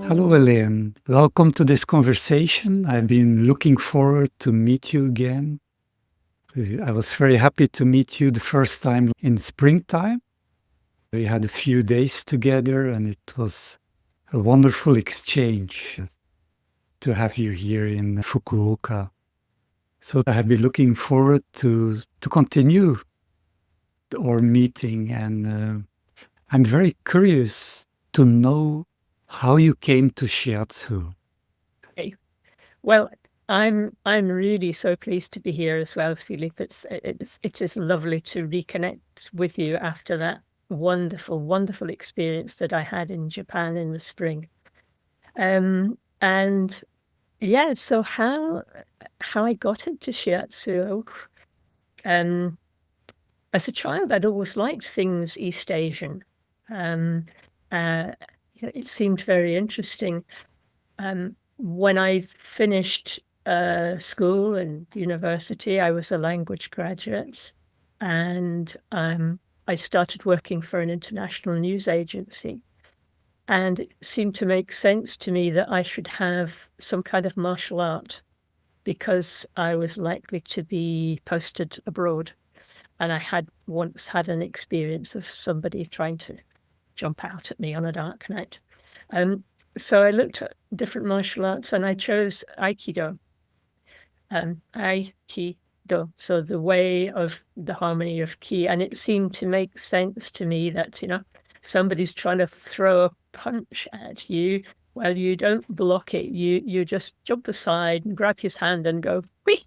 Hello, Elaine. Welcome to this conversation. I've been looking forward to meet you again. I was very happy to meet you the first time in springtime. We had a few days together and it was a wonderful exchange to have you here in Fukuoka. So I have been looking forward to continue our meeting, and I'm very curious to know how you came to Shiatsu. Okay. Well, I'm really so pleased to be here as well, Philippe. It is lovely to reconnect with you after that wonderful experience that I had in Japan in the spring. And yeah, so how I got into Shiatsu. As a child, I'd always liked things East Asian. It seemed very interesting. When I finished school and university, I was a language graduate, and I started working for an international news agency. And it seemed to make sense to me that I should have some kind of martial art because I was likely to be posted abroad. And I had once had an experience of somebody trying to jump out at me on a dark night. So I looked at different martial arts and I chose Aikido. Aikido, so the way of the harmony of ki. And it seemed to make sense to me that, somebody's trying to throw a punch at you. Well, you don't block it. You just jump aside and grab his hand and go, whee!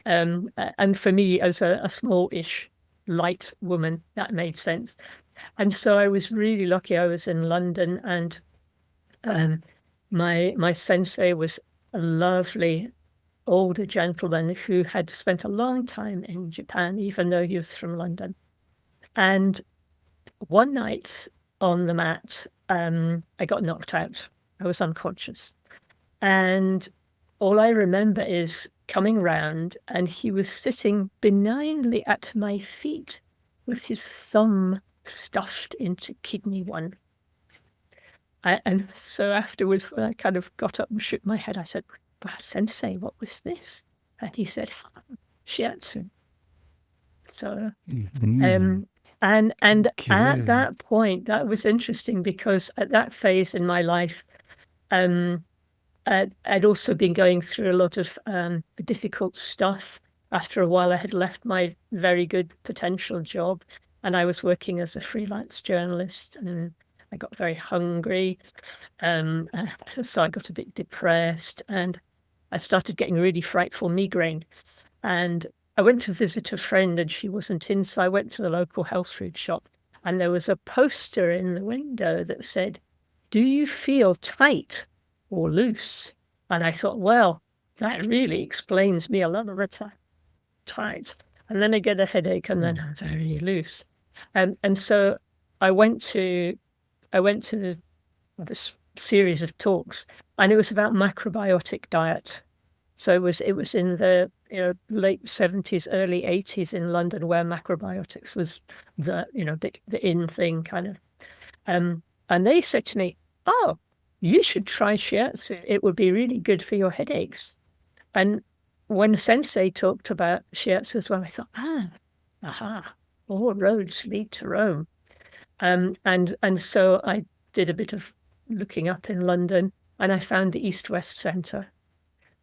And for me, as a small-ish, light woman, that made sense. And so I was really lucky. I was in London, and my sensei was a lovely older gentleman who had spent a long time in Japan, even though he was from London. And one night on the mat, I got knocked out. I was unconscious. And all I remember is coming round, and he was sitting benignly at my feet with his thumb stuffed into kidney 1. And so afterwards, when I kind of got up and shook my head, I said, "Well, Sensei, what was this?" And he said, "Shiatsu." So, and at that point, that was interesting because at that phase in my life, I'd also been going through a lot of difficult stuff. After a while, I had left my very good potential job, and I was working as a freelance journalist, and I got very hungry. So I got a bit depressed, and I started getting really frightful migraine. And I went to visit a friend, and she wasn't in, so I went to the local health food shop, and there was a poster in the window that said, "Do you feel tight or loose?" And I thought, well, that really explains me a lot of the time. Tight. And then I get a headache, and then I'm very loose. And so I went to this series of talks, and it was about macrobiotic diet. So it was in the late 70s, early 80s in London, where macrobiotics was the in thing kind of. And they said to me, "Oh, you should try shiatsu. It would be really good for your headaches." And when Sensei talked about shiatsu as well, I thought, all roads lead to Rome. And so I did a bit of looking up in London, and I found the East-West Centre.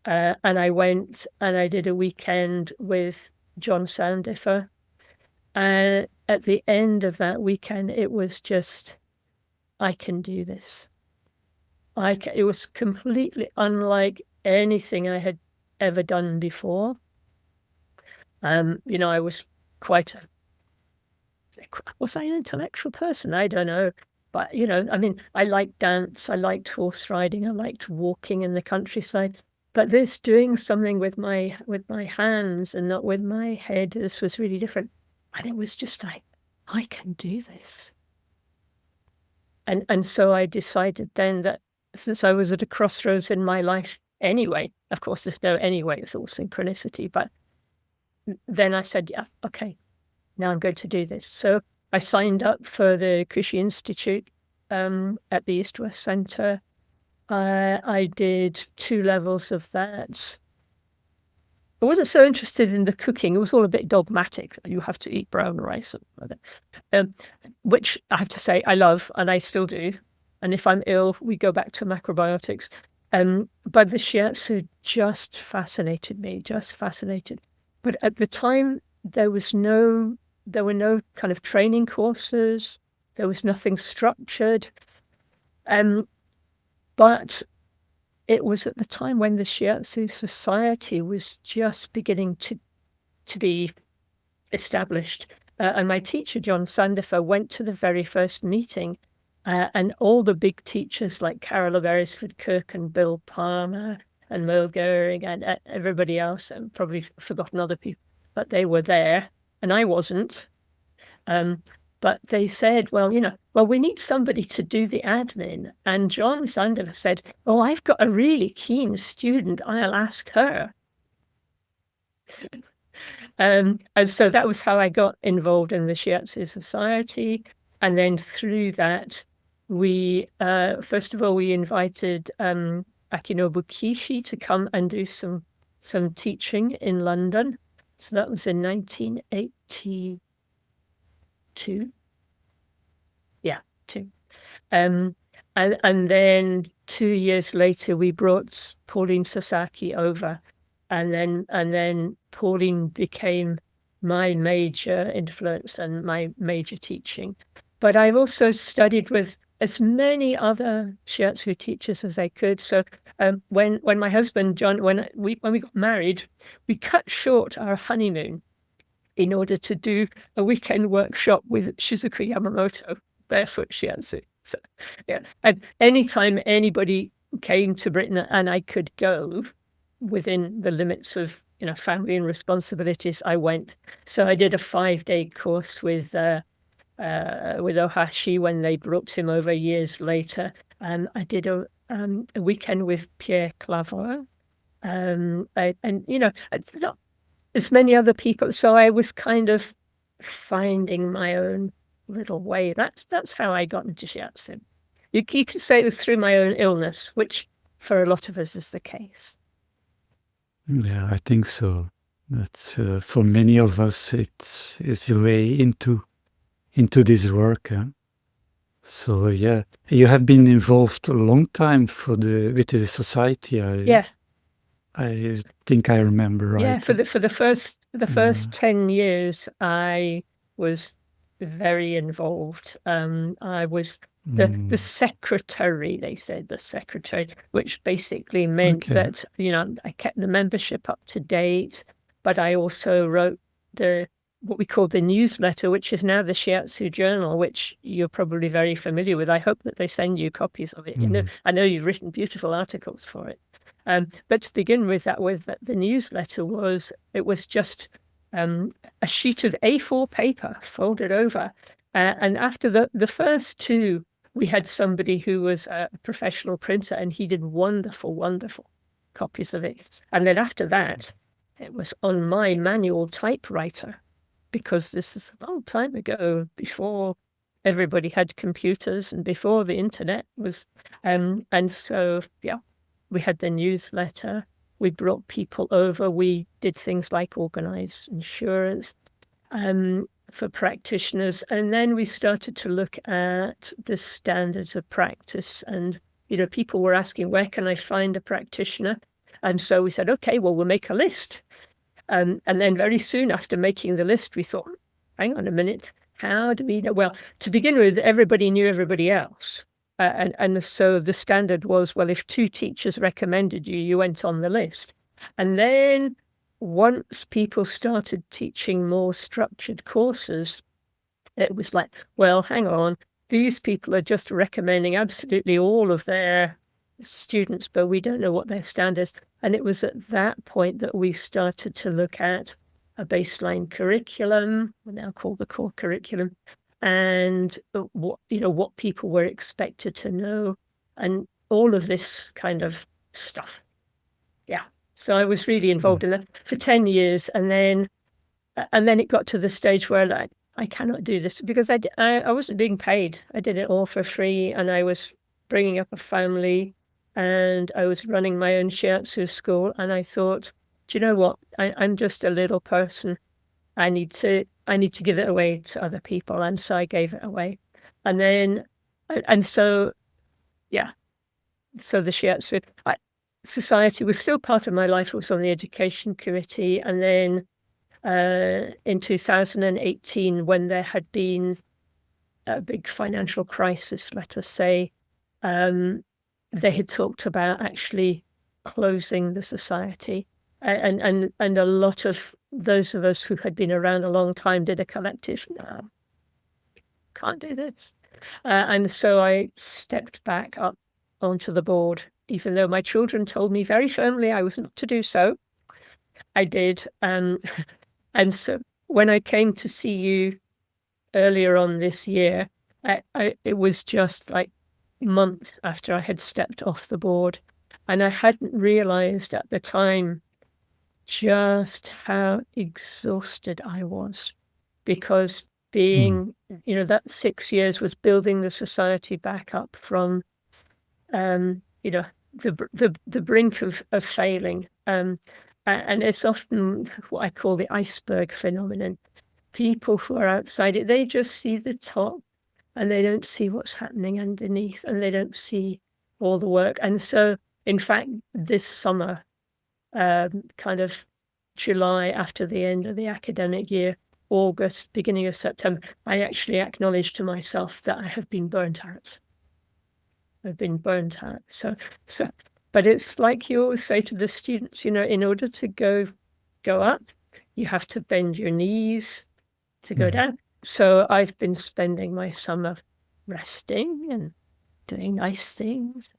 And I went and I did a weekend with John Soundiffer. And at the end of that weekend, it was just, I can do this. It was completely unlike anything I had ever done before. I was was I an intellectual person? I don't know. But, I liked dance, I liked horse riding, I liked walking in the countryside. But this doing something with my hands and not with my head, this was really different. And it was just like, I can do this. And so I decided then that since I was at a crossroads in my life anyway, of course, there's no anyway, it's all synchronicity. But then I said, yeah, okay, now I'm going to do this. So I signed up for the Kushi Institute at the East-West Centre, I did 2 levels of that. I wasn't so interested in the cooking. It was all a bit dogmatic. You have to eat brown rice, which I have to say I love, and I still do. And if I'm ill, we go back to macrobiotics. But the shiatsu just fascinated me, just fascinated. But at the time, there were no kind of training courses. There was nothing structured. But it was at the time when the Shiatsu Society was just beginning to be established. And my teacher, John Sandifer, went to the very first meeting, and all the big teachers like Carol of Eresford-Kirk and Bill Palmer and Merle Goering and everybody else, and probably forgotten other people, but they were there, and I wasn't. But they said, well, we need somebody to do the admin. And John Sandifer said, oh, I've got a really keen student. I'll ask her. And so that was how I got involved in the Shiatsu Society. And then through that, we, first of all, we invited Akinobu Kishi to come and do some teaching in London. So that was in 1982. Yeah, 2. And then 2 years later, we brought Pauline Sasaki over, and then Pauline became my major influence and my major teaching. But I've also studied with as many other shiatsu teachers as I could. So when my husband John, when we got married, we cut short our honeymoon in order to do a weekend workshop with Shizuku Yamamoto, barefoot shiatsu. So, yeah, and anytime anybody came to Britain and I could go within the limits of family and responsibilities, I went. So I did a 5-day course with Ohashi when they brought him over years later. I did a weekend with Pierre Claveau, and not as many other people. So I was kind of finding my own little way. That's how I got into shiatsu. You could say it was through my own illness, which for a lot of us is the case. Yeah, I think so. That's for many of us, it's a way into this work. So yeah, you have been involved a long time with the society. I think I remember right. Yeah, for the first 10 years, I was very involved. I was the secretary, they said, the secretary, which basically meant that I kept the membership up to date, but I also wrote what we call the newsletter, which is now the Shiatsu Journal, which you're probably very familiar with. I hope that they send you copies of it. I know you've written beautiful articles for it. But to begin with, the newsletter was just a sheet of A4 paper folded over. And after the first 2, we had somebody who was a professional printer, and he did wonderful, wonderful copies of it. And then after that, it was on my manual typewriter, because this is a long time ago, before everybody had computers and before the internet was. And so, yeah, we had the newsletter. We brought people over. We did things like organized insurance for practitioners. And then we started to look at the standards of practice. And, people were asking, where can I find a practitioner? And so we said, okay, well, we'll make a list. And then very soon after making the list, we thought, hang on a minute, how do we know? Well, to begin with, everybody knew everybody else. And so the standard was, well, if 2 teachers recommended you, you went on the list. And then once people started teaching more structured courses, it was like, well, hang on, these people are just recommending absolutely all of their students, but we don't know what their standards. And it was at that point that we started to look at a baseline curriculum, now called the core curriculum, and what people were expected to know, and all of this kind of stuff. Yeah. So I was really involved in that for 10 years, and then it got to the stage where I cannot do this, because I wasn't being paid. I did it all for free, and I was bringing up a family, and I was running my own shiatsu school, and I thought, do you know what? I'm just a little person. I need to give it away to other people, and so I gave it away. And then, so the Shiatsu Society was still part of my life. I was on the education committee, and then in 2018, when there had been a big financial crisis, let us say, they had talked about actually closing the society, and a lot of those of us who had been around a long time did a collective, no, can't do this, and so I stepped back up onto the board, even though my children told me very firmly I was not to do so. I did, and so when I came to see you earlier on this year, it was just like months after I had stepped off the board, and I hadn't realized at the time just how exhausted I was, because being, that 6 years was building the society back up from, the brink of failing. And it's often what I call the iceberg phenomenon. People who are outside it, they just see the top, and they don't see what's happening underneath, and they don't see all the work. And so, in fact, this summer, kind of July after the end of the academic year, August, beginning of September, I actually acknowledged to myself that I have been burnt out. I've been burnt out. So, but it's like you always say to the students, in order to go up, you have to bend your knees to go down. So I've been spending my summer resting and doing nice things,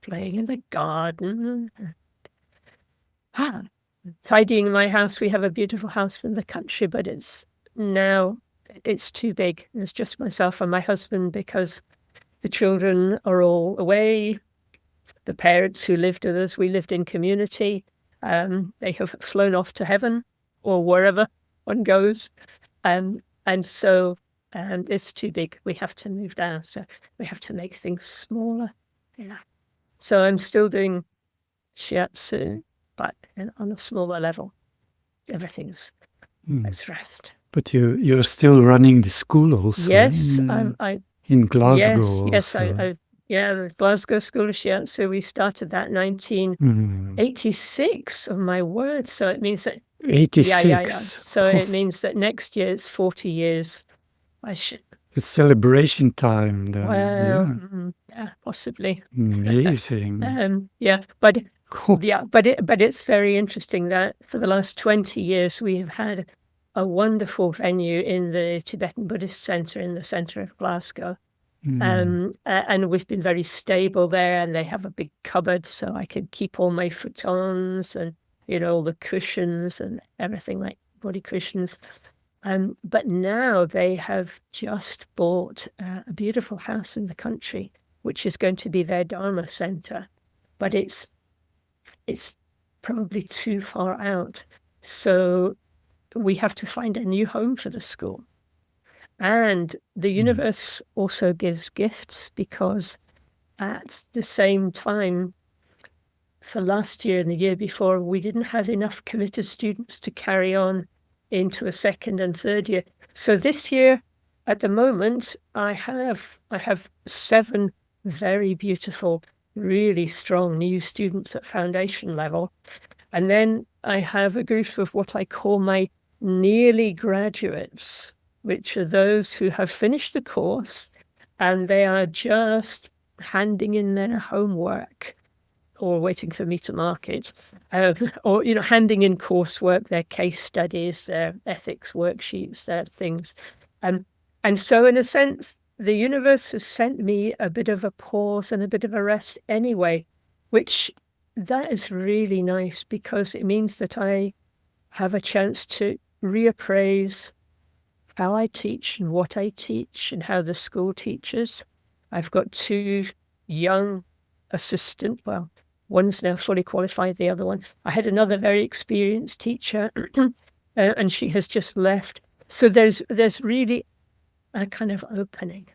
playing in the garden, tidying my house. We have a beautiful house in the country, but it's too big. It's just myself and my husband, because the children are all away. The parents who lived with us, we lived in community. They have flown off to heaven or wherever one goes. And so it's too big. We have to move down. So we have to make things smaller. Yeah. So I'm still doing shiatsu, but on a smaller level. Everything's let's rest. But you're still running the school also. Yes, in Glasgow. Yes, the Glasgow School of Shiatsu. We started that 1986. Oh my word! So it means that 86. Yeah. So it means that next year it's 40 years. It's celebration time then. Well, possibly. Amazing. But it's very interesting that for the last 20 years we have had a wonderful venue in the Tibetan Buddhist Centre in the centre of Glasgow. And we've been very stable there, and they have a big cupboard so I could keep all my futons and all the cushions and everything, like body cushions. But now they have just bought a beautiful house in the country, which is going to be their Dharma centre, but it's probably too far out. So we have to find a new home for the school. And the universe also gives gifts, because at the same time, for last year and the year before, we didn't have enough committed students to carry on into a second and third year. So this year, at the moment, I have 7 very beautiful, really strong new students at foundation level. And then I have a group of what I call my nearly graduates, which are those who have finished the course and they are just handing in their homework or waiting for me to mark it, or handing in coursework, their case studies, their ethics worksheets, their things. And so in a sense, the universe has sent me a bit of a pause and a bit of a rest anyway, which that is really nice, because it means that I have a chance to reappraise how I teach and what I teach and how the school teaches. I've got 2 young assistant, well, one's now fully qualified, the other one. I had another very experienced teacher and she has just left. So there's really a kind of opening.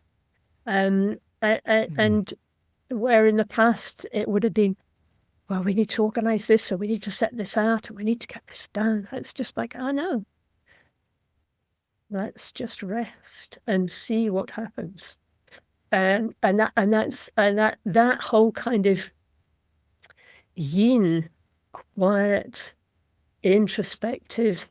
And where in the past it would have been, well, we need to organize this, or we need to set this out, or we need to get this done. It's just like, oh no, let's just rest and see what happens. And that whole kind of yin, quiet, introspective,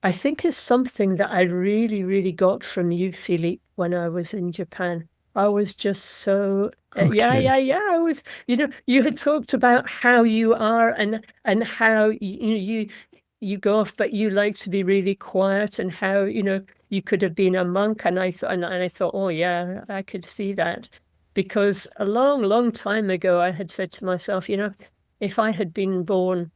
I think is something that I really, really got from you, Philippe, when I was in Japan. I was just so Okay. I was, you had talked about how you are and how you go off, but you like to be really quiet, and how you could have been a monk. And I thought, oh yeah, I could see that, because a long, long time ago I had said to myself, if I had been born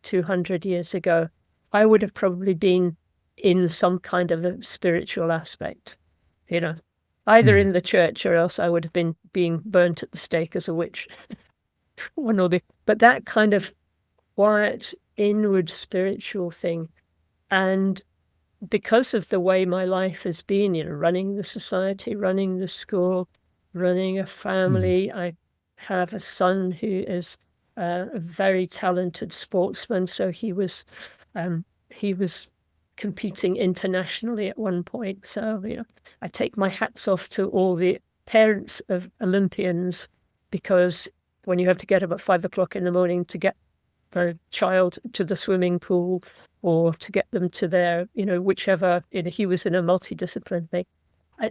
200 years ago, I would have probably been in some kind of a spiritual aspect, either in the church, or else I would have been being burnt at the stake as a witch. One or the, but that kind of quiet, inward spiritual thing. And because of the way my life has been, running the society, running the school, running a family, I have a son who is a very talented sportsman. So he was competing internationally at one point. So, I take my hats off to all the parents of Olympians, because when you have to get up at 5 o'clock in the morning to get a child to the swimming pool, or to get them to their, whichever, he was in a multidiscipline thing.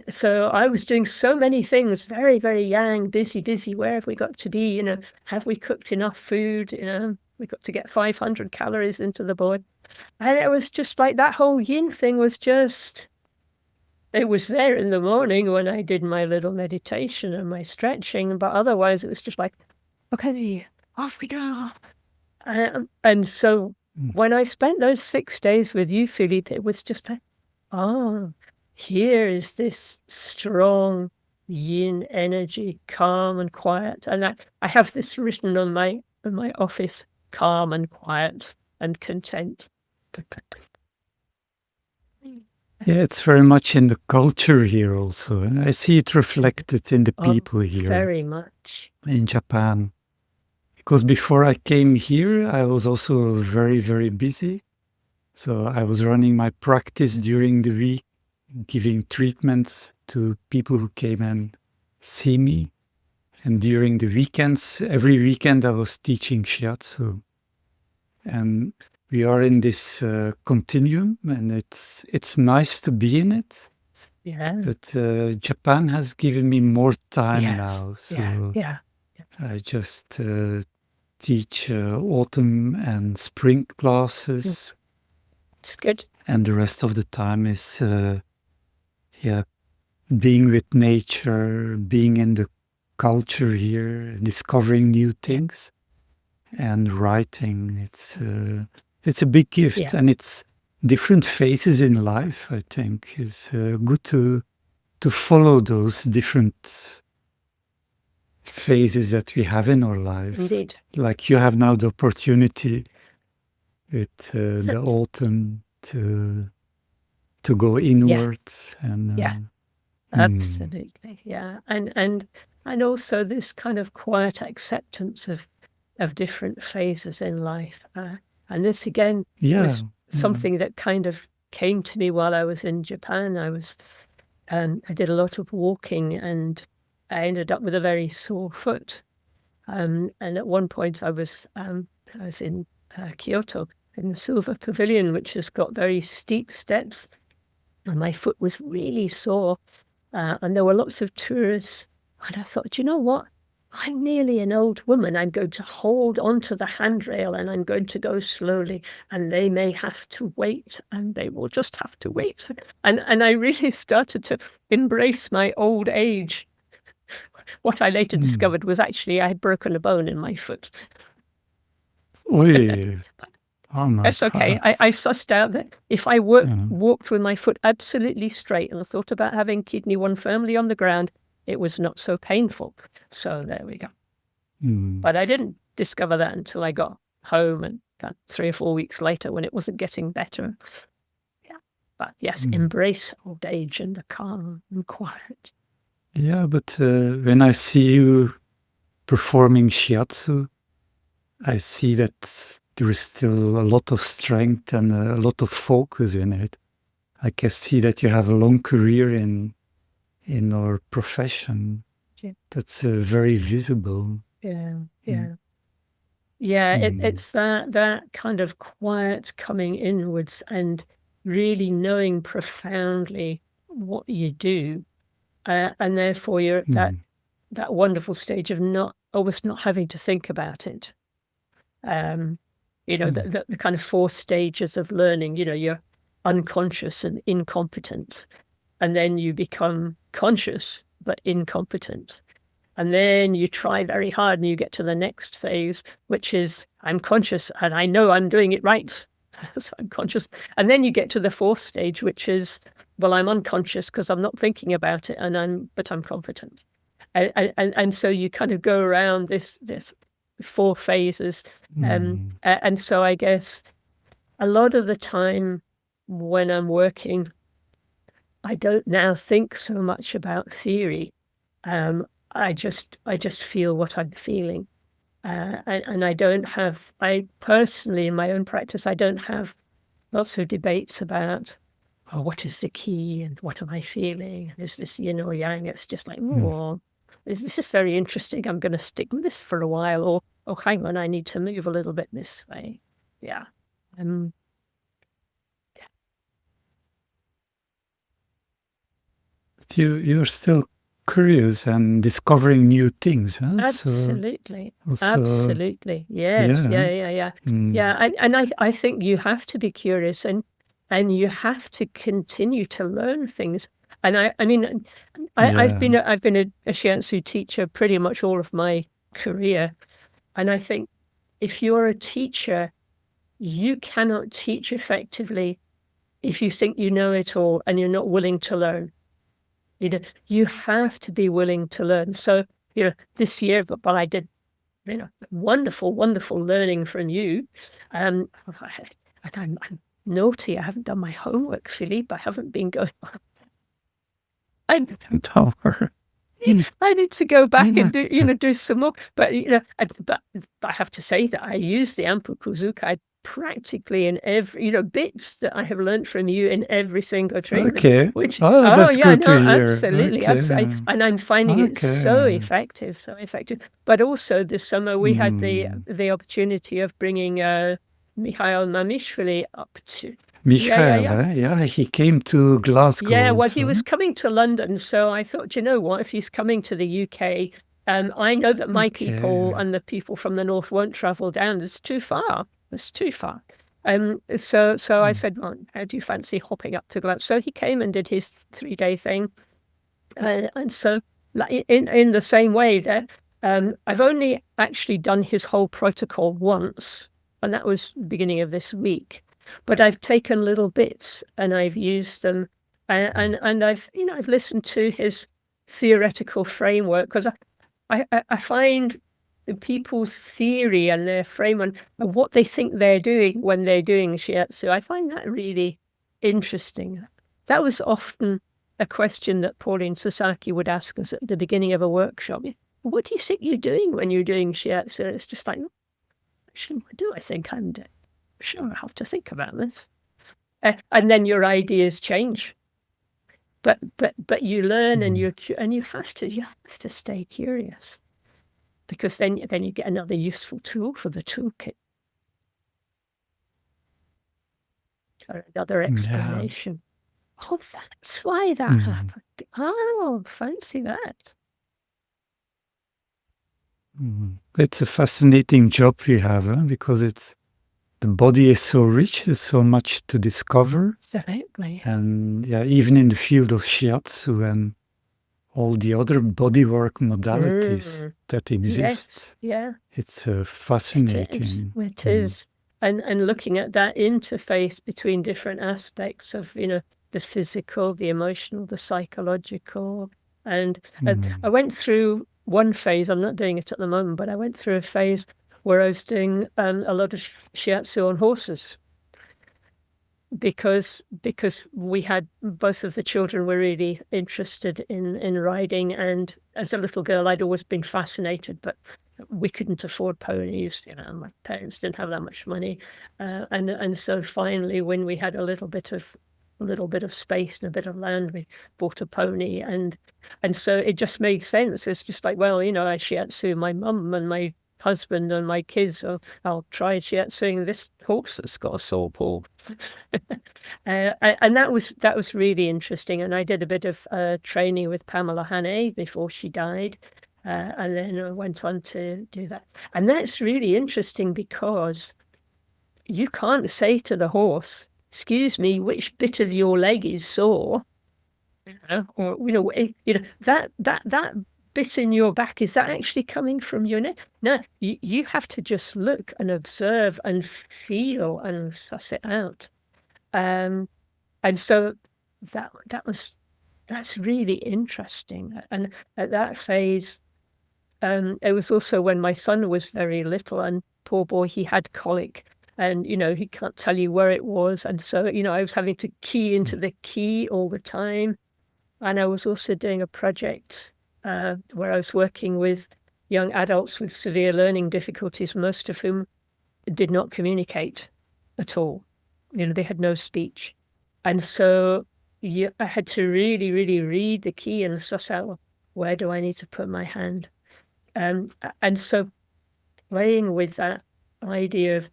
So I was doing so many things, very, very young, busy. Where have we got to be? Have we cooked enough food? We got to get 500 calories into the body. And it was just like that whole yin thing was just, it was there in the morning when I did my little meditation and my stretching, but otherwise it was just like, okay, off we go. And so when I spent those 6 days with you, Philippe, it was just like, oh, here is this strong yin energy, calm and quiet. And I have this written on my office: calm and quiet and content. Yeah, it's very much in the culture here also. And I see it reflected in the people here Very much. in Japan. Because before I came here, I was also very, very busy. So I was running my practice during the week, giving treatments to people who came and see me. And during the weekends, every weekend I was teaching Shiatsu. And we are in this continuum, and it's nice to be in it. Yeah. But Japan has given me more time now. So Yeah. I just teach autumn and spring classes. It's good. And the rest of the time is being with nature, being in the culture here, discovering new things, and writing. It's a big gift, and it's different phases in life. I think it's good to follow those different phases that we have in our life. Indeed. Like you have now the opportunity with the autumn to go inwards. And absolutely. Yeah. And also this kind of quiet acceptance of different phases in life. And this again was something that kind of came to me while I was in Japan. I did a lot of walking, and I ended up with a very sore foot. And at one point I was in Kyoto, in the Silver Pavilion, which has got very steep steps, and my foot was really sore. And there were lots of tourists. And I thought, you know what? I'm nearly an old woman. I'm going to hold onto the handrail, and I'm going to go slowly, and they may have to wait, and they will just have to wait. And I really started to embrace my old age. What I later discovered was actually I had broken a bone in my foot. That's okay. I sussed out that if I walked with my foot absolutely straight and thought about having kidney one firmly on the ground, it was not so painful. So there we go. But I didn't discover that until I got home, and 3 or 4 weeks later when it wasn't getting better. Yeah. But yes, embrace old age and the calm and quiet. Yeah, but when I see you performing shiatsu, I see that there is still a lot of strength and a lot of focus in it. I can see that you have a long career in our profession. Yeah. That's very visible. Yeah, it's that kind of quiet coming inwards and really knowing profoundly what you do, and therefore you're at that wonderful stage of almost not having to think about it. The kind of 4 stages of learning. You're unconscious and incompetent, and then you become conscious but incompetent. And then you try very hard and you get to the next phase, which is I'm conscious and I know I'm doing it right. So I'm conscious. And then you get to the 4th stage, which is, well, I'm unconscious because I'm not thinking about it, but I'm competent. And so you kind of go around this 4 phases. And so I guess a lot of the time when I'm working, I don't now think so much about theory. I just feel what I'm feeling. And I personally, in my own practice, I don't have lots of debates about, what is the key and what am I feeling? Is this yin or yang? It's just like, this is very interesting. I'm going to stick with this for a while. Or, hang on, I need to move a little bit this way. Yeah. You're still curious and discovering new things. Huh? Absolutely. Absolutely. Yes. Yeah. And I think you have to be curious and you have to continue to learn things. And I've been a shiatsu teacher pretty much all of my career. And I think if you're a teacher, you cannot teach effectively if you think you know it all and you're not willing to learn. You have to be willing to learn. So, this year, but I did, wonderful, wonderful learning from you. I'm naughty. I haven't done my homework, Philippe. I haven't been going. I need to go back and do some more. But but I have to say that I use the Ampu Kuzukai practically in every bits that I have learned from you in every single treatment. Okay. Which that's good to hear. Absolutely, Okay. absolutely. And I'm finding it so effective. But also this summer we had the opportunity of bringing Michio Mamishvili up to. Michio, he came to Glasgow. Yeah, well, he was coming to London, so I thought, what, if he's coming to the UK, I know that my people and the people from the north won't travel down. It's too far. So I said, well, how do you fancy hopping up to Glasgow? So he came and did his 3-day thing. And so in the same way that I've only actually done his whole protocol once, and that was the beginning of this week. But I've taken little bits and I've used them, and I've listened to his theoretical framework, because I find people's theory and their framework and what they think they're doing when they're doing shiatsu, I find that really interesting. That was often a question that Pauline Sasaki would ask us at the beginning of a workshop. What do you think you're doing when you're doing shiatsu? It's just like, actually, what do I think I'm doing? Sure, I have to think about this. And then your ideas change. But you learn and you have to stay curious, because then you get another useful tool for the toolkit, or another explanation. Oh, that's why that happened. Oh, fancy that. It's a fascinating job you have, because the body is so rich, there's so much to discover. Absolutely. And even in the field of shiatsu and all the other bodywork modalities that exist. Yes. It's fascinating. It is. And looking at that interface between different aspects of, the physical, the emotional, the psychological. And I went through one phase, I'm not doing it at the moment, but I went through a phase where I was doing a lot of shiatsu on horses, because we had both of the children were really interested in riding, and as a little girl I'd always been fascinated, but we couldn't afford ponies. My parents didn't have that much money, and so finally, when we had a little bit of space and a bit of land, we bought a pony, and so it just made sense. It's just like, well, I shiatsu my mum and my husband and my kids, so I'll try shiatsuing this horse that's got a sore paw. And that was really interesting. And I did a bit of training with Pamela Hannay before she died, and then I went on to do that. And that's really interesting because you can't say to the horse, "Excuse me, which bit of your leg is sore?" Or that bit in your back, is that actually coming from your neck? No, you have to just look and observe and feel and suss it out. And so that's really interesting. And at that phase, it was also when my son was very little, and poor boy, he had colic, and he can't tell you where it was, and so I was having to key into the key all the time. And I was also doing a project where I was working with young adults with severe learning difficulties, most of whom did not communicate at all. They had no speech. And so I had to really, really read the key and suss out, well, where do I need to put my hand? And so playing with that idea of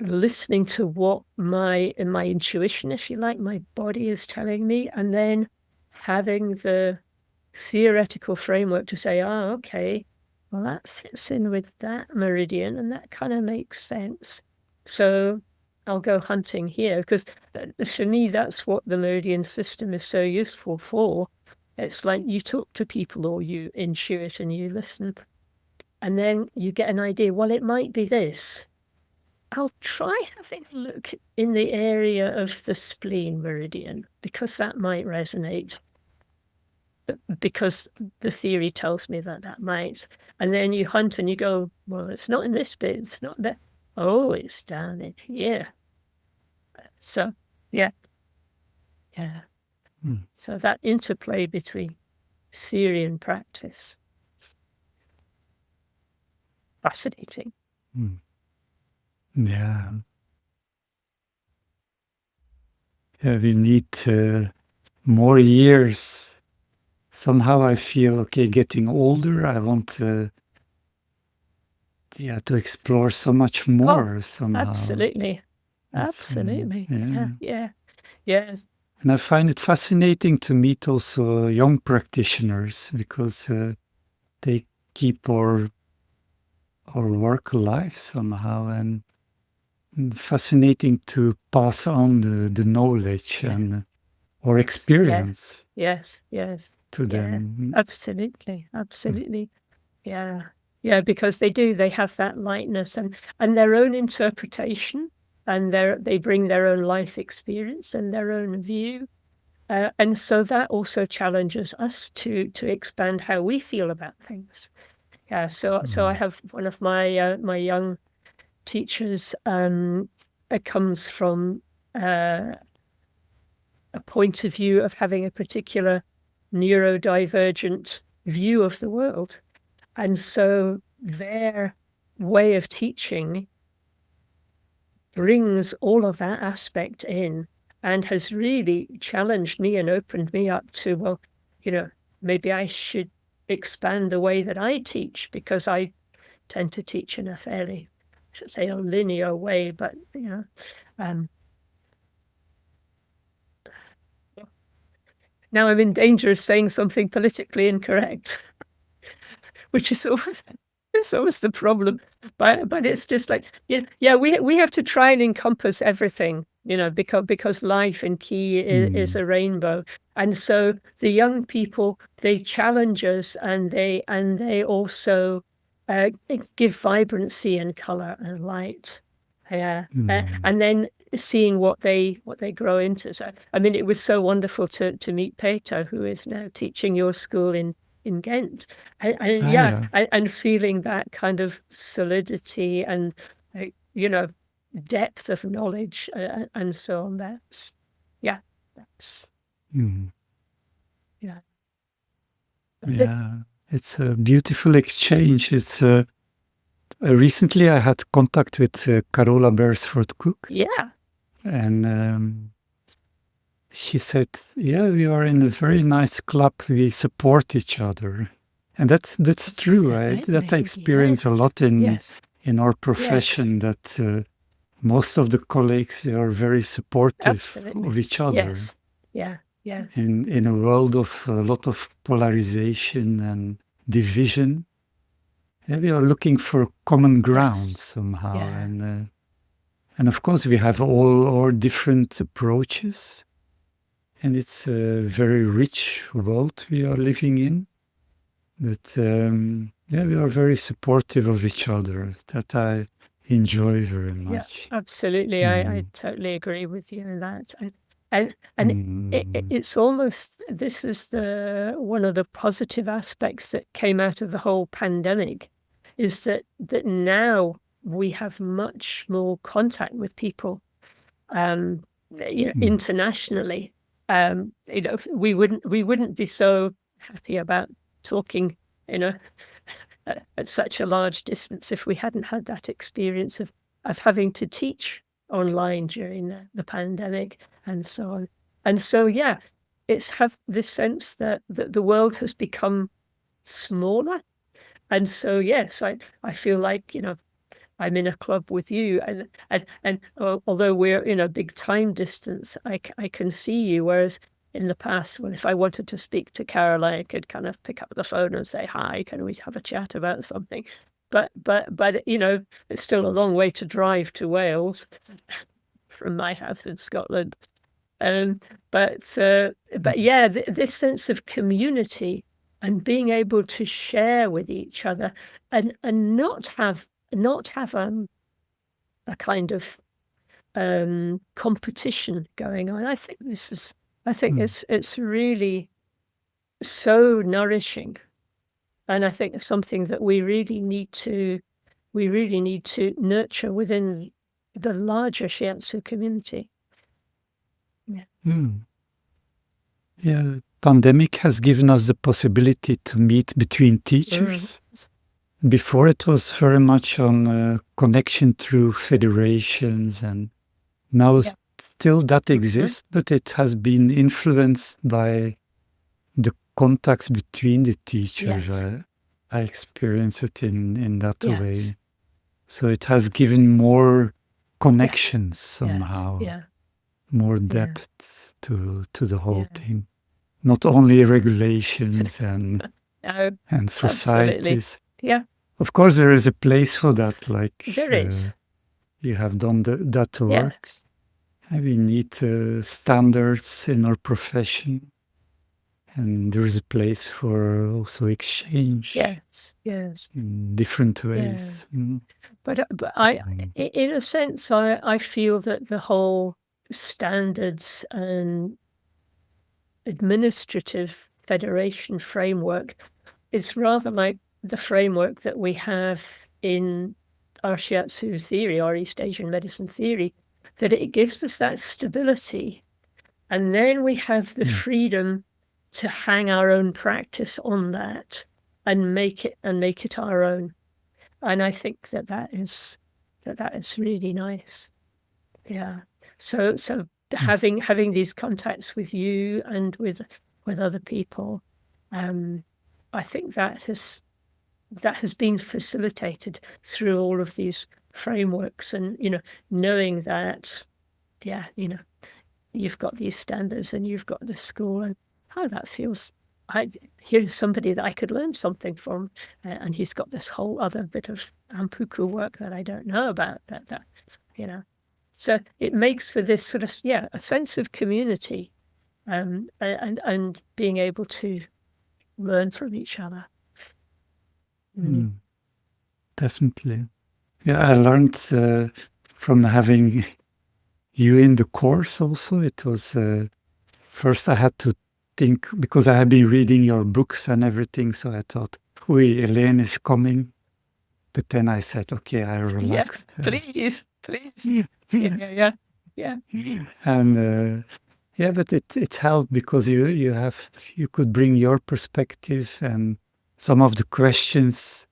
listening to what my intuition, if you like, my body is telling me, and then having the theoretical framework to say, okay, well, that fits in with that meridian, and that kind of makes sense. So I'll go hunting here, because for me, that's what the meridian system is so useful for. It's like you talk to people, or you intuit and you listen, and then you get an idea, well, it might be this. I'll try having a look in the area of the spleen meridian, because that might resonate, because the theory tells me that might. And then you hunt and you go, well, it's not in this bit, it's not there. Oh, it's down in here. So, yeah. So that interplay between theory and practice is fascinating. Yeah. We need more years. Somehow I feel, okay, getting older, I want to explore so much more somehow. Absolutely. Yeah. Yes. And I find it fascinating to meet also young practitioners, because they keep our work alive somehow, and fascinating to pass on the knowledge and or experience. Yes. To them. Absolutely. Yeah, because they have that lightness and their own interpretation, and they bring their own life experience and their own view, and so that also challenges us to expand how we feel about things. Yeah, so I have one of my my young teachers comes from a point of view of having a particular neurodivergent view of the world, and so their way of teaching brings all of that aspect in, and has really challenged me and opened me up to, well, maybe I should expand the way that I teach, because I tend to teach in a fairly, I should say, a linear way, but now I'm in danger of saying something politically incorrect, which is always the problem. But it's just like, we have to try and encompass everything, because life in Ki is a rainbow. And so the young people, they challenge us, and they also give vibrancy and color and light. Yeah. And then seeing what they grow into. So, I mean, it was so wonderful to meet Peter, who is now teaching your school in Ghent, and feeling that kind of solidity and depth of knowledge, and so on. That's Mm. yeah. Yeah, it's a beautiful exchange. It's recently I had contact with Carola Beresford Cook, Yeah. and she said, "Yeah, we are in a very nice club. We support each other," and that's true. That I experience a lot in our profession. That most of the colleagues are very supportive of each other. Yes. Yeah. Yeah. In a world of a lot of polarization and division, we are looking for common ground somehow. Yeah. And of course, we have all our different approaches. And it's a very rich world we are living in. But we are very supportive of each other. That I enjoy very much. Yeah, absolutely. I totally agree with you on that. And it's almost, this is one of the positive aspects that came out of the whole pandemic, is that now we have much more contact with people, internationally. We wouldn't be so happy about talking, at such a large distance if we hadn't had that experience of having to teach online during the pandemic and so on. And so, yeah, it's have this sense that the world has become smaller. And so, yes, I feel like, I'm in a club with you, and although we're in a big time distance, I can see you, whereas in the past, if I wanted to speak to Caroline, I could kind of pick up the phone and say, "Hi, can we have a chat about something?" But it's still a long way to drive to Wales from my house in Scotland. But yeah, this sense of community and being able to share with each other, and not have a kind of competition going on. I think it's really so nourishing, and I think it's something that we really need to nurture within the larger Shiatsu community. Yeah, pandemic has given us the possibility to meet between teachers. Before it was very much on connection through federations, and now still that exists, but it has been influenced by the contacts between the teachers. I experience it in that way. So it has given more connections somehow, more depth to the whole thing. Not only regulations and societies. Yeah. Of course, there is a place for that. Like there is. You have done that work. And we need standards in our profession, and there is a place for also exchange. Yes. In different ways. Yeah. But in a sense, I feel that the whole standards and administrative federation framework is rather like the framework that we have in our Shiatsu theory, our East Asian medicine theory, that it gives us that stability, and then we have the freedom to hang our own practice on that and make it our own. And I think that is really nice. Yeah. So having these contacts with you and with other people, I think that has been facilitated through all of these frameworks, and knowing that you've got these standards and you've got the school, and how that feels. Here's somebody that I could learn something from, and he's got this whole other bit of Ampuku work that I don't know about. That so it makes for this sort of a sense of community, and being able to learn from each other. Definitely. Yeah, I learned from having you in the course also. It was first I had to think, because I had been reading your books and everything, so I thought, Elaine is coming. But then I said, okay, I relaxed. Please. please. Yeah. And but it helped because you could bring your perspective, and some of the questions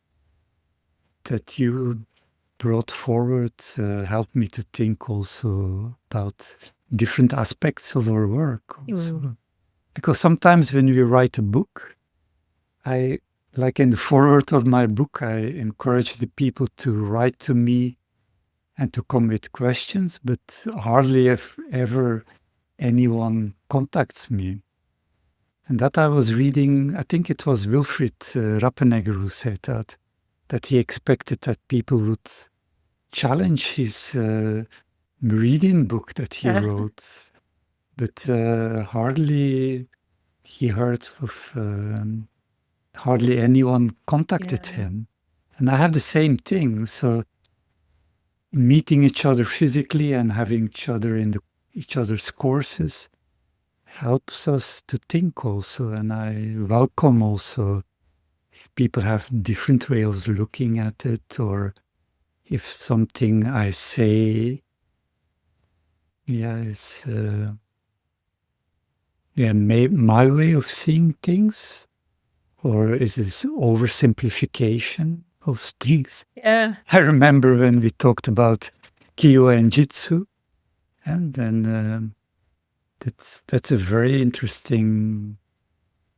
that you brought forward helped me to think also about different aspects of our work also. Because sometimes when we write a book, like in the foreword of my book, I encourage the people to write to me and to come with questions, but hardly ever anyone contacts me. And that I was reading, I think it was Wilfried Rappenegger who said that he expected that people would challenge his meridian book that he wrote, but hardly he heard of, hardly anyone contacted him. And I have the same thing. So meeting each other physically and having each other in each other's courses helps us to think also. And I welcome also if people have different way of looking at it, or if something I say is my way of seeing things, or is this oversimplification of things? Yeah. I remember when we talked about Kyo and Jitsu, and then that's a very interesting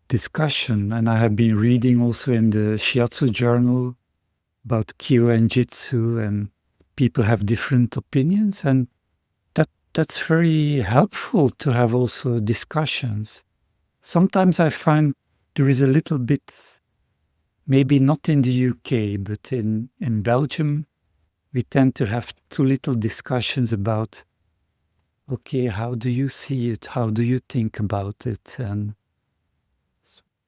discussion. And I have been reading also in the Shiatsu journal about Kyo and Jitsu, and people have different opinions, and that's very helpful to have also discussions. Sometimes I find there is a little bit, maybe not in the UK, but in Belgium, we tend to have too little discussions about, okay, how do you see it? How do you think about it? And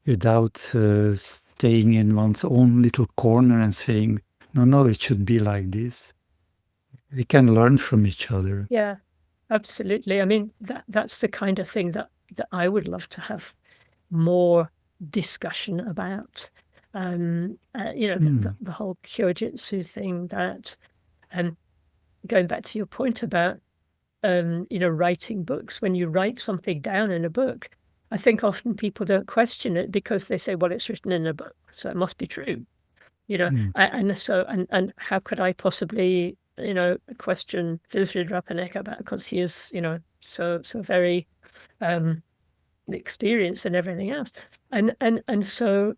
without staying in one's own little corner and saying, no, it should be like this. We can learn from each other. Yeah, absolutely. I mean, that's the kind of thing that I would love to have more discussion about. The whole Kyojitsu thing, that, going back to your point about, writing books, when you write something down in a book, I think often people don't question it because they say, well, it's written in a book, so it must be true. And how could I possibly, question Wilfried Rappenegger about, because he is, so very experienced and everything else. And so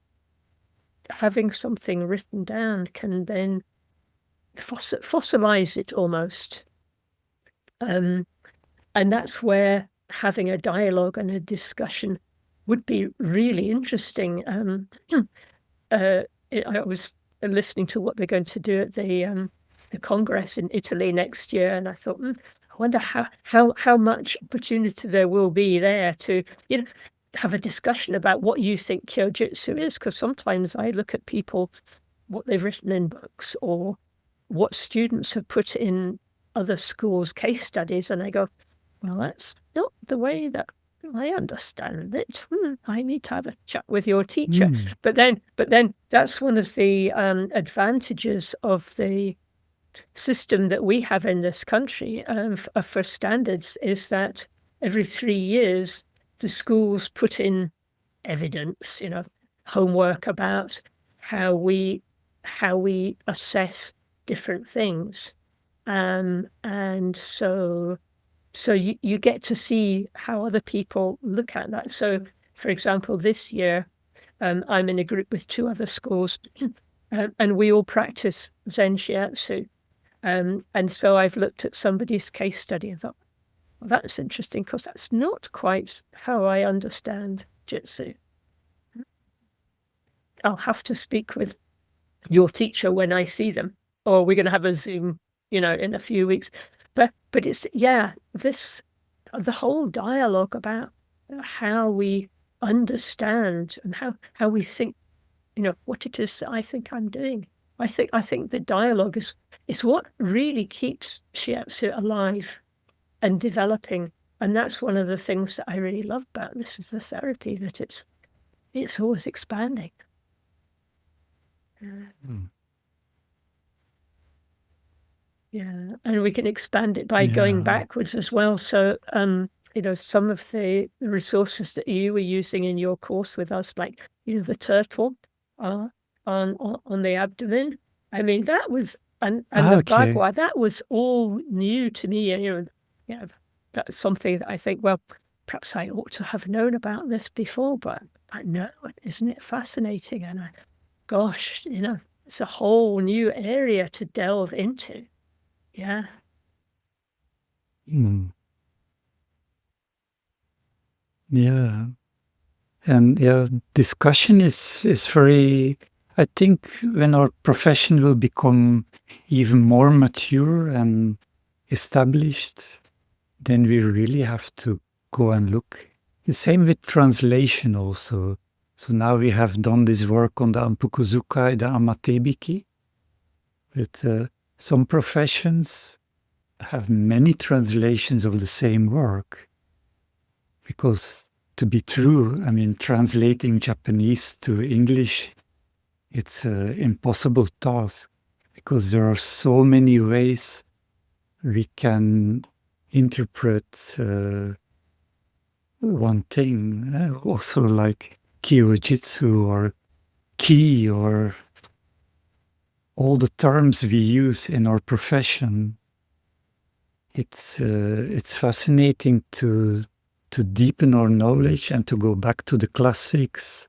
having something written down can then fossilize it almost. And that's where having a dialogue and a discussion would be really interesting. I was listening to what they're going to do at the Congress in Italy next year, and I thought, I wonder how much opportunity there will be there to have a discussion about what you think Kyojitsu is, because sometimes I look at people, what they've written in books or what students have put in other schools' case studies, and I go, well, that's not the way that I understand it. I need to have a chat with your teacher. But then that's one of the advantages of the system that we have in this country for standards, is that every 3 years the schools put in evidence, homework about how we assess different things, and so you get to see how other people look at that. So, for example, this year, I'm in a group with 2 other schools, and we all practice Zen Shiatsu. And so I've looked at somebody's case study and thought, well, that's interesting, because that's not quite how I understand Jitsu. I'll have to speak with your teacher when I see them, or we're going to have a Zoom, in a few weeks. But it's, the whole dialogue about how we understand and how we think, what it is that I think I'm doing. I think the dialogue is what really keeps Shiatsu alive and developing. And that's one of the things that I really love about this, is the therapy, that it's always expanding. Yeah, and we can expand it by going backwards as well. So, some of the resources that you were using in your course with us, like, the turtle on the abdomen. I mean, that was, and the bagua, that was all new to me. And, that's something that I think, well, perhaps I ought to have known about this before, but I know, isn't it fascinating? And gosh, it's a whole new area to delve into. Yeah. Yeah. And discussion is very, I think when our profession will become even more mature and established, then we really have to go and look. The same with translation also. So now we have done this work on the Ampukuzukai, the Amatebiki. But some professions have many translations of the same work. Because to be true, I mean, translating Japanese to English, it's an impossible task. Because there are so many ways we can interpret one thing. Also like Kyojitsu or Ki or all the terms we use in our profession. It's fascinating to deepen our knowledge and to go back to the classics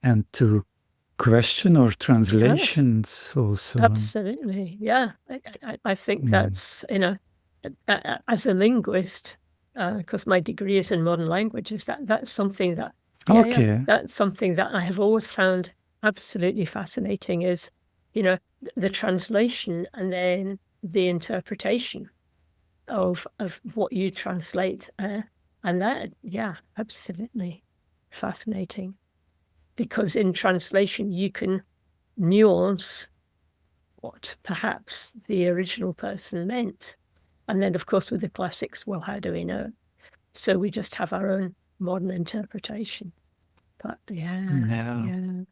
and to question our translations also. Absolutely, yeah. I think that's, as a linguist, because my degree is in modern languages, that's something that that's something that I have always found absolutely fascinating is, the translation and then the interpretation of what you translate. And that, absolutely fascinating. Because in translation, you can nuance what perhaps the original person meant. And then, of course, with the classics, well, how do we know? So we just have our own modern interpretation. But yeah.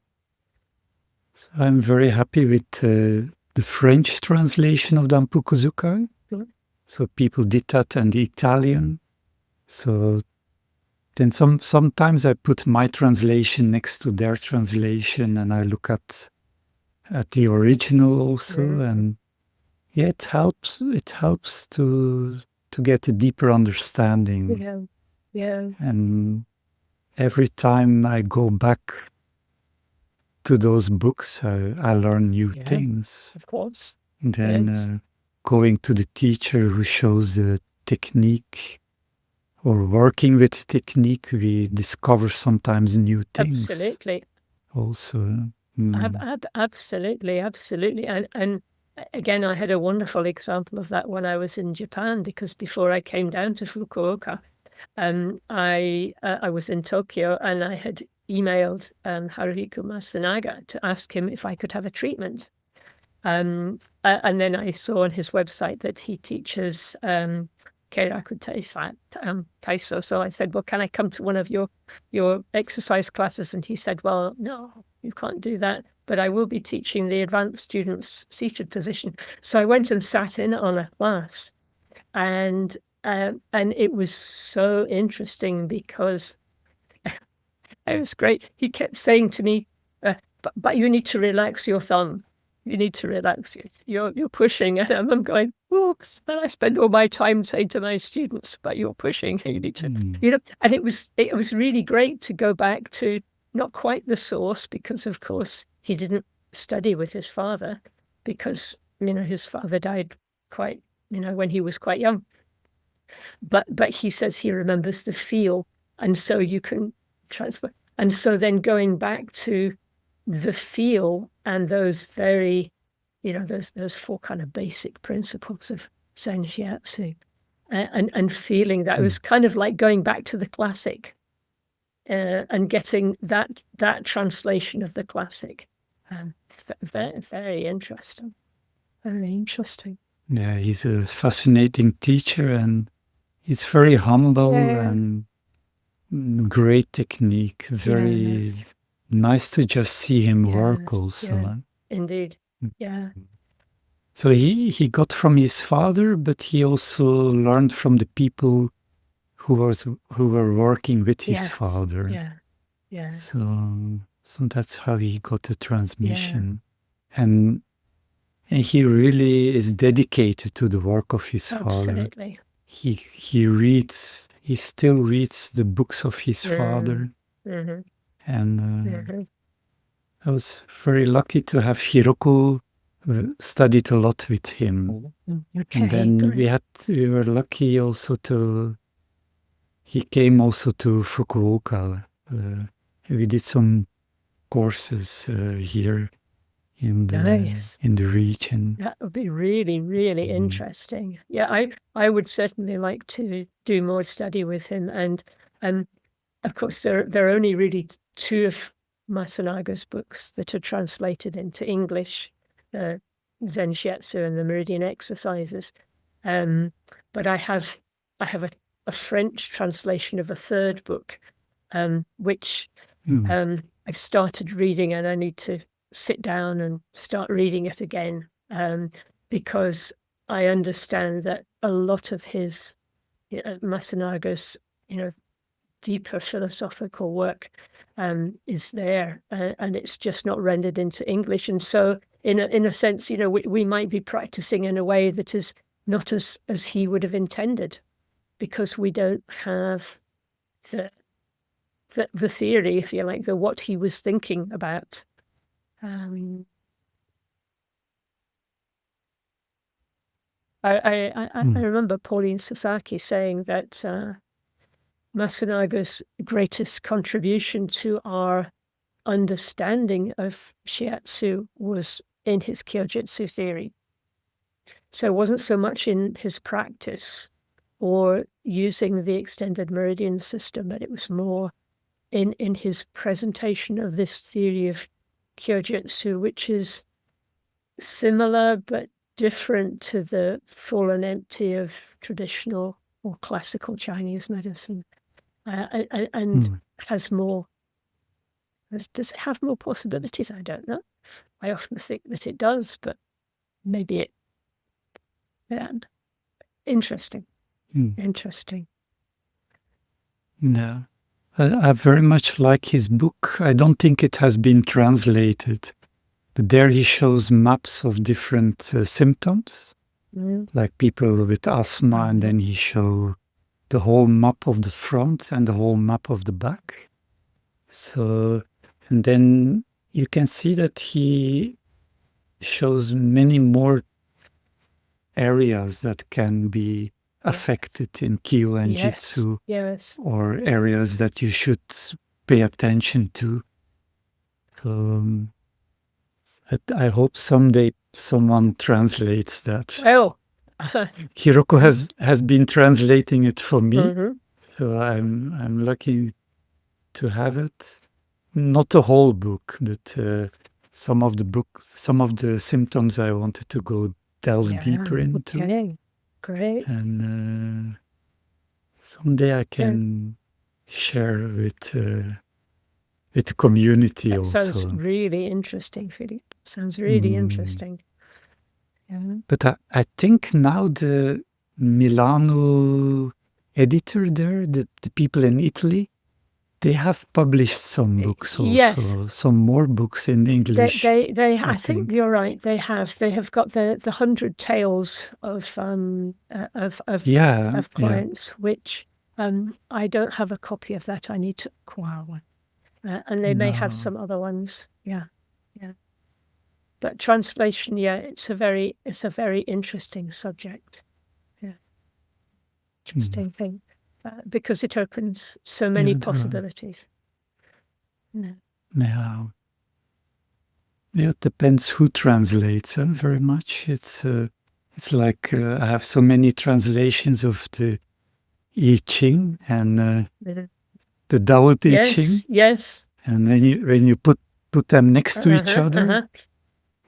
So I'm very happy with the French translation of Dampukuzukai. So people did that, and the Italian. So then sometimes I put my translation next to their translation, and I look at the original also, and it helps. It helps to get a deeper understanding. Yeah. And every time I go back to those books, I learn new things. Of course. And then going to the teacher who shows the technique or working with technique, we discover sometimes new things. Absolutely. Also. Absolutely. And again, I had a wonderful example of that when I was in Japan, because before I came down to Fukuoka, I was in Tokyo, and I had emailed Haruhiko Masunaga to ask him if I could have a treatment. And then I saw on his website that he teaches Keiraku Taiso. So I said, well, can I come to one of your exercise classes? And he said, well, no, you can't do that, but I will be teaching the advanced students seated position. So I went and sat in on a class, and it was so interesting because it was great. He kept saying to me, but you need to relax your thumb. You need to relax. You're pushing. And I'm going, oh, and I spend all my time saying to my students, but you're pushing. You need to, and it was really great to go back to not quite the source, because of course he didn't study with his father, because, his father died quite, when he was quite young. But he says he remembers the feel, and so you can transfer. And so then going back to the feel and those very, those four kind of basic principles of Zen Shiatsu, and feeling that it was kind of like going back to the classic, and getting that translation of the classic. Very, very interesting. Very interesting. Yeah, he's a fascinating teacher, and he's very humble and great technique. Very nice to just see him work also. Indeed. Yeah. So he got from his father, but he also learned from the people who were working with his father. Yeah. So that's how he got the transmission. And he really is dedicated to the work of his father. Absolutely. He still reads the books of his father. And I was very lucky to have Hiroko studied a lot with him. Okay, And then great. we were lucky also he came also to Fukuoka. We did some courses here in the region. That would be really, really interesting. Yeah, I would certainly like to do more study with him. And of course, there are only really two of Masanaga's books that are translated into English, Zen Shiatsu and the Meridian Exercises. But I have a French translation of a third book, which I've started reading, and I need to sit down and start reading it again, because I understand that a lot of his Masanaga's deeper philosophical work is there, and it's just not rendered into English. And so in a sense, we might be practicing in a way that is not as he would have intended, because we don't have the theory, if you like, the what he was thinking about. I remember Pauline Sasaki saying that Masanaga's greatest contribution to our understanding of Shiatsu was in his Kyojitsu theory. So it wasn't so much in his practice or using the extended meridian system, but it was more in his presentation of this theory of Kyojitsu, which is similar but different to the full and empty of traditional or classical Chinese medicine, and has more. Does it have more possibilities? I don't know. I often think that it does, but maybe it. Yeah. Interesting. Interesting. No, I very much like his book. I don't think it has been translated, but there he shows maps of different symptoms, like people with asthma, and then he shows the whole map of the front and the whole map of the back. So, and then you can see that he shows many more areas that can be affected in Kyo and Jitsu, or areas that you should pay attention to. So I hope someday someone translates that. Well, Hiroko has been translating it for me, so I'm lucky to have it. Not the whole book, but some of the symptoms I wanted to go delve deeper into. Okay, great. And someday I can share with the community that also. Sounds really interesting, Philippe. Sounds really interesting. Yeah. But I think now the Milano editor there, the people in Italy, they have published some books also. Yes. Some more books in English. I think you're right. They have got the 100 Tales of clients, which I don't have a copy of that. I need to acquire one, and they may have some other ones. Yeah. But translation, it's a very interesting subject. Yeah, interesting thing, because it opens so many possibilities. Yeah, it depends who translates very much. It's like I have so many translations of the I Ching and the Tao Te Ching. Yes. And when you put them next to each other,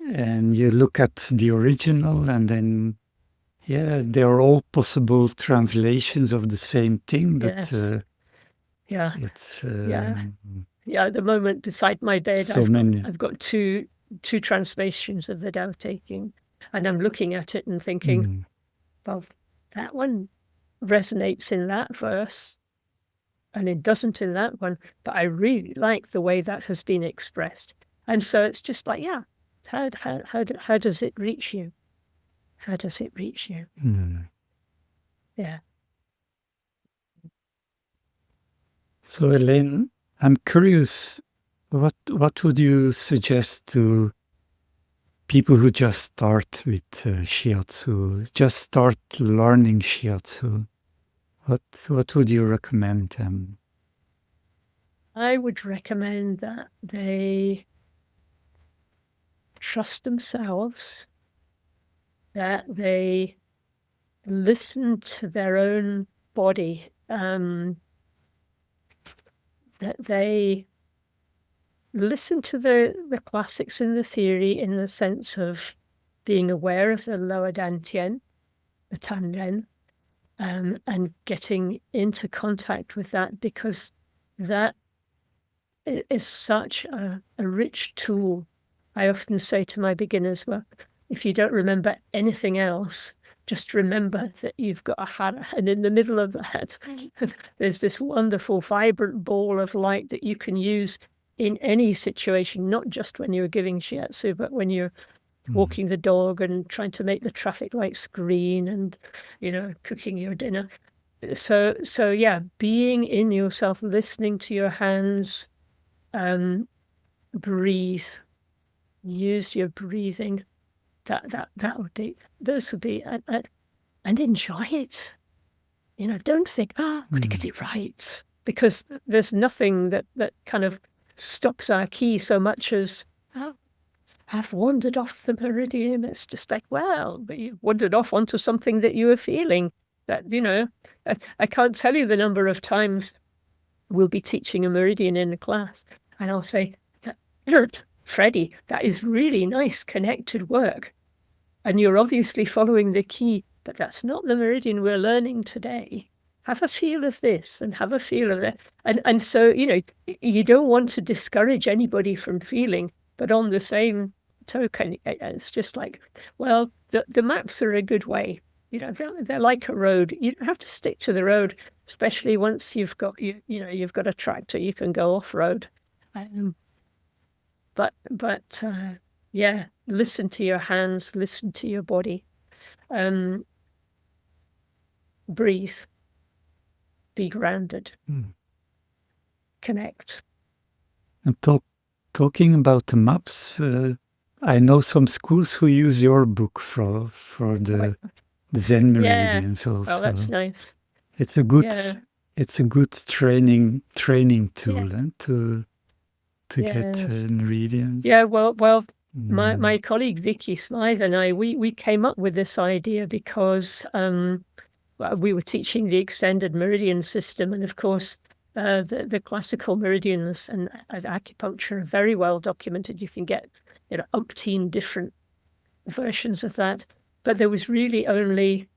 and you look at the original, and then they're all possible translations of the same thing, but it's at the moment beside my bed, I've got two translations of the Tao Te Ching. And I'm looking at it and thinking, well, that one resonates in that verse and it doesn't in that one, but I really like the way that has been expressed. And so it's just like, yeah, how does it reach you? How does it reach you? Yeah. So Elaine, I'm curious, what would you suggest to people who just start with Shiatsu, just start learning Shiatsu? What would you recommend them? I would recommend that they trust themselves, that they listen to their own body, that they listen to the classics and the theory in the sense of being aware of the lower dantian, the tanren, and getting into contact with that, because that is such a rich tool. I often say to my beginners, well, if you don't remember anything else, just remember that you've got a hara, and in the middle of that, there's this wonderful, vibrant ball of light that you can use in any situation, not just when you're giving shiatsu, but when you're walking the dog and trying to make the traffic lights green and, cooking your dinner. So yeah, being in yourself, listening to your hands, breathe, use your breathing. Those would be, and enjoy it. Don't think, I'm going to get it right, because there's nothing that kind of stops our ki so much as, I've wandered off the meridian. It's just like, well, but you wandered off onto something that you were feeling. That, I can't tell you the number of times we'll be teaching a meridian in a class, and I'll say, Freddie, that is really nice connected work. And you're obviously following the ki, but that's not the meridian we're learning today. Have a feel of this and have a feel of that. And so, you don't want to discourage anybody from feeling, but on the same token, it's just like, well, the maps are a good way. They're like a road. You don't have to stick to the road, especially once you've got you've got a tractor. You can go off road, but yeah, listen to your hands, listen to your body, breathe, be grounded, connect. And talking about the maps, I know some schools who use your book for the Zen meridians also. Well, that's nice. It's a good training tool to get meridians. Yeah, well, my colleague Vicky Smythe and I, we came up with this idea because we were teaching the extended meridian system, and of course, the classical meridians and acupuncture are very well documented. You can get umpteen different versions of that, but there was really only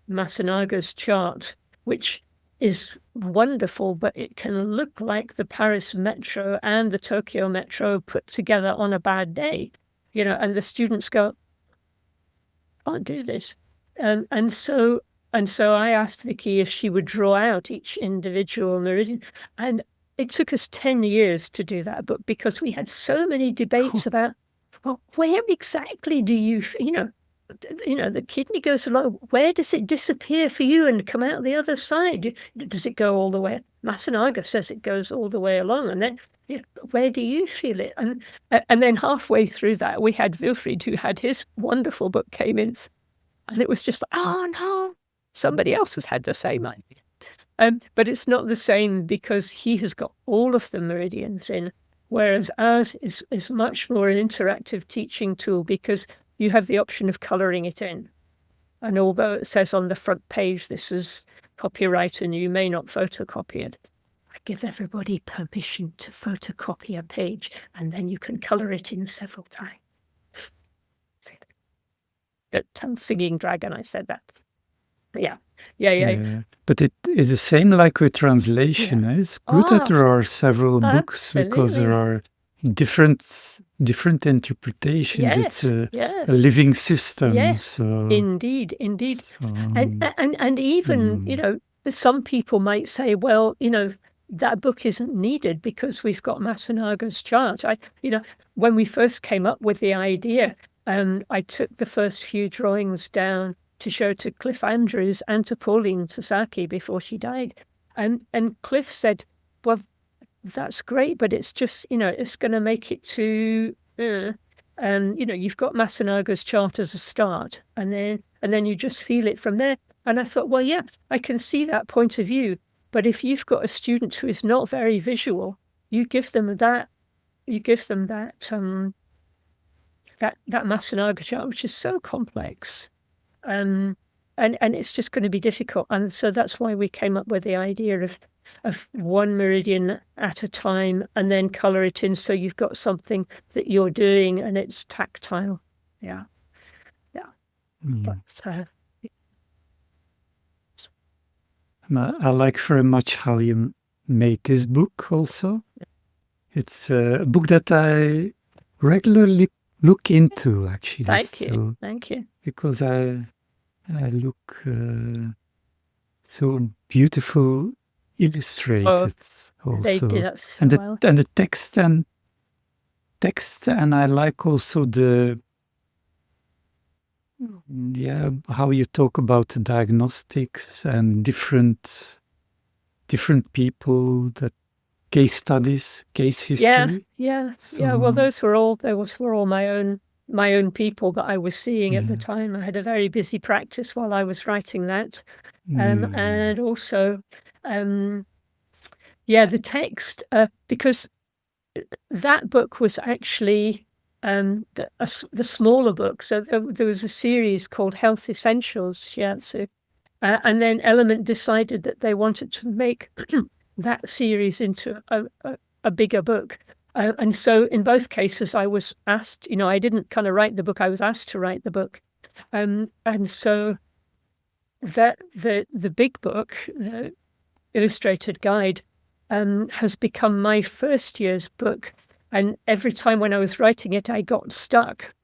Masanaga's chart, which is wonderful, but it can look like the Paris Metro and the Tokyo Metro put together on a bad day, and the students go, can't do this. And so I asked Vicky if she would draw out each individual meridian, and it took us 10 years to do that, but because we had so many debates about, well, where exactly do you, the kidney goes along, where does it disappear for you and come out the other side? Does it go all the way? Masanaga says it goes all the way along, and then where do you feel it? And then halfway through that, we had Wilfried, who had his wonderful book, came in, and it was just like, oh no, somebody else has had the same idea. But it's not the same because he has got all of the meridians in, whereas ours is much more an interactive teaching tool because you have the option of colouring it in. And although it says on the front page, this is copyright and you may not photocopy it, I give everybody permission to photocopy a page and then you can colour it in several times. Don't tell Singing Dragon I said that. Yeah. But it is the same like with translation. It's good that there are several books because there are different interpretations. It's a yes, living system. yes, So, indeed. so And even, some people might say, well, that book isn't needed because we've got Masanaga's chart. When we first came up with the idea, I took the first few drawings down to show to Cliff Andrews and to Pauline Sasaki before she died. And Cliff said, well, that's great, but it's just, it's going to make it too... you've got Masanaga's chart as a start, and then you just feel it from there. And I thought, well, yeah, I can see that point of view. But if you've got a student who is not very visual, you give them that Masanaga chart, which is so complex. And it's just going to be difficult. And so that's why we came up with the idea of one meridian at a time, and then color it in so you've got something that you're doing and it's tactile. Yeah. But I like very much how you made this book also. It's a book that I regularly look into, actually. Thank you. Because I look so beautiful illustrated also. They did that so well. And the text, and I like also how you talk about the diagnostics and different people, that case studies, case history. Yeah. Well, those were all my own people that I was seeing at the time. I had a very busy practice while I was writing that, and also, the text, because that book was actually the smaller book. So there was a series called Health Essentials Shiatsu, and then Element decided that they wanted to make that series into a bigger book. And so in both cases, I was asked, I didn't kind of write the book, I was asked to write the book. And so that the big book, the illustrated guide, has become my first year's book. And every time when I was writing it, I got stuck.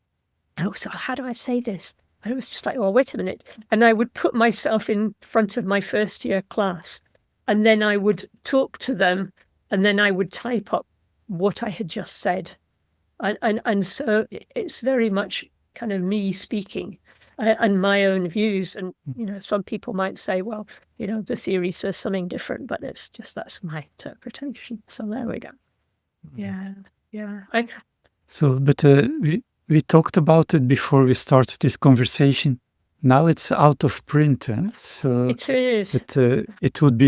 And I was like, how do I say this? And I was just like, oh, wait a minute. And I would put myself in front of my first year class, and then I would talk to them, and then I would type up what I had just said. And so it's very much kind of me speaking and my own views. And, some people might say, well, the theory says something different, but it's just, that's my interpretation. So there we go. Yeah. But we talked about it before we started this conversation. Now it's out of print, so it is. It would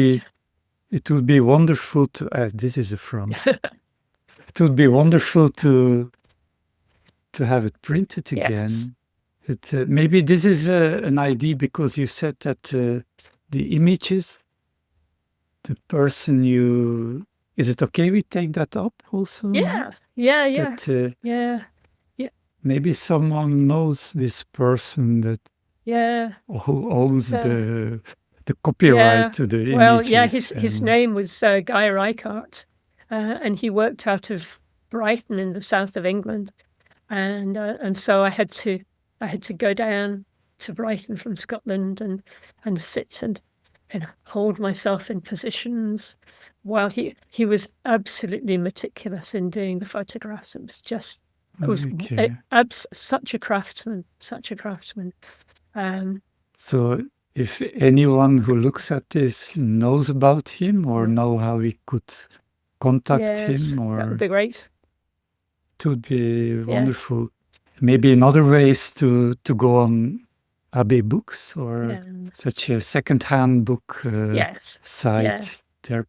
be wonderful to. This is the front. It would be wonderful to have it printed again. Yes. Maybe this is an idea, because you said that the images, the person you. Is it okay we take that up also? Yeah. Maybe someone knows this person that. Who owns the copyright to the images. Well, his name was Guy Reichardt, and he worked out of Brighton in the south of England, and so I had to go down to Brighton from Scotland and sit and hold myself in positions while he was absolutely meticulous in doing the photographs. It was such a craftsman. So if anyone who looks at this knows about him, or know how we could contact him, or that would be great. It would be wonderful. Maybe another way is to go on Abbey Books, or such a second-hand book site. There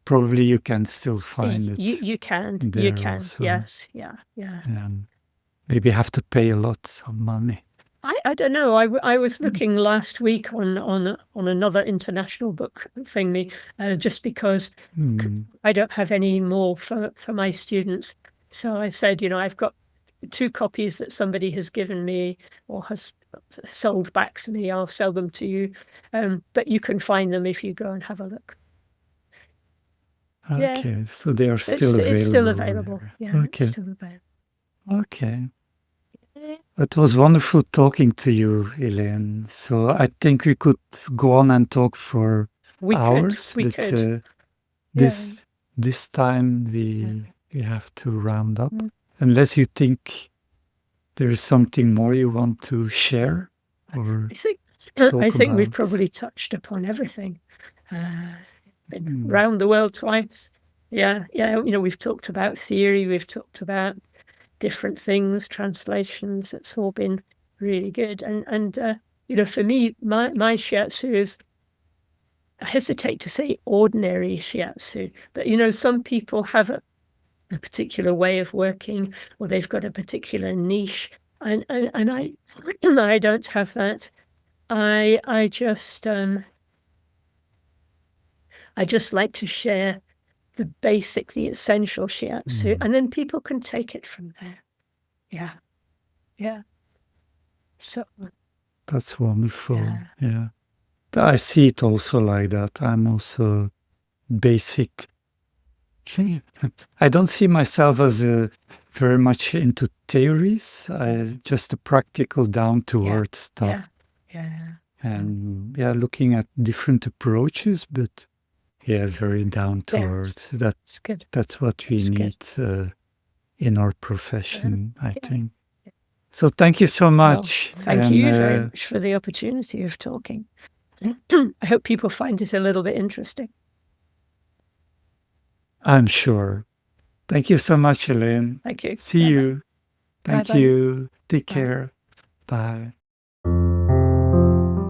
probably you can still find it. You can. Also. Yes. Yeah. Maybe have to pay a lot of money. I don't know. I was looking last week on another international book thingy, just because I don't have any more for my students. So I said, I've got 2 copies that somebody has given me or has sold back to me. I'll sell them to you, but you can find them if you go and have a look. Yeah. Okay, so they are It's, still available. it's still over available. there. Yeah, Okay. it's still available. Okay. It was wonderful talking to you, Elaine. So I think we could go on and talk for hours, We but could. this time we have to round up. Unless you think there is something more you want to share or I think we've about. probably touched upon everything. Been round the world twice. Yeah. We've talked about theory. We've talked about different things, translations. It's all been really good. And for me, my shiatsu is, I hesitate to say ordinary shiatsu, but some people have a particular way of working, or they've got a particular niche, and I I don't have that. I just like to share the essential shiatsu, and then people can take it from there. Yeah. So that's wonderful. Yeah. I see it also like that. I'm also basic. I don't see myself as very much into theories. Just a practical, down to earth stuff. And looking at different approaches, but very down to earth. That's good. That's what we need in our profession, I think. So thank you so much. Well, thank you very much for the opportunity of talking. I hope people find it a little bit interesting. I'm sure. Thank you so much, Elaine. Thank you. See you. Thank Bye-bye. you. Take Bye. care. Bye.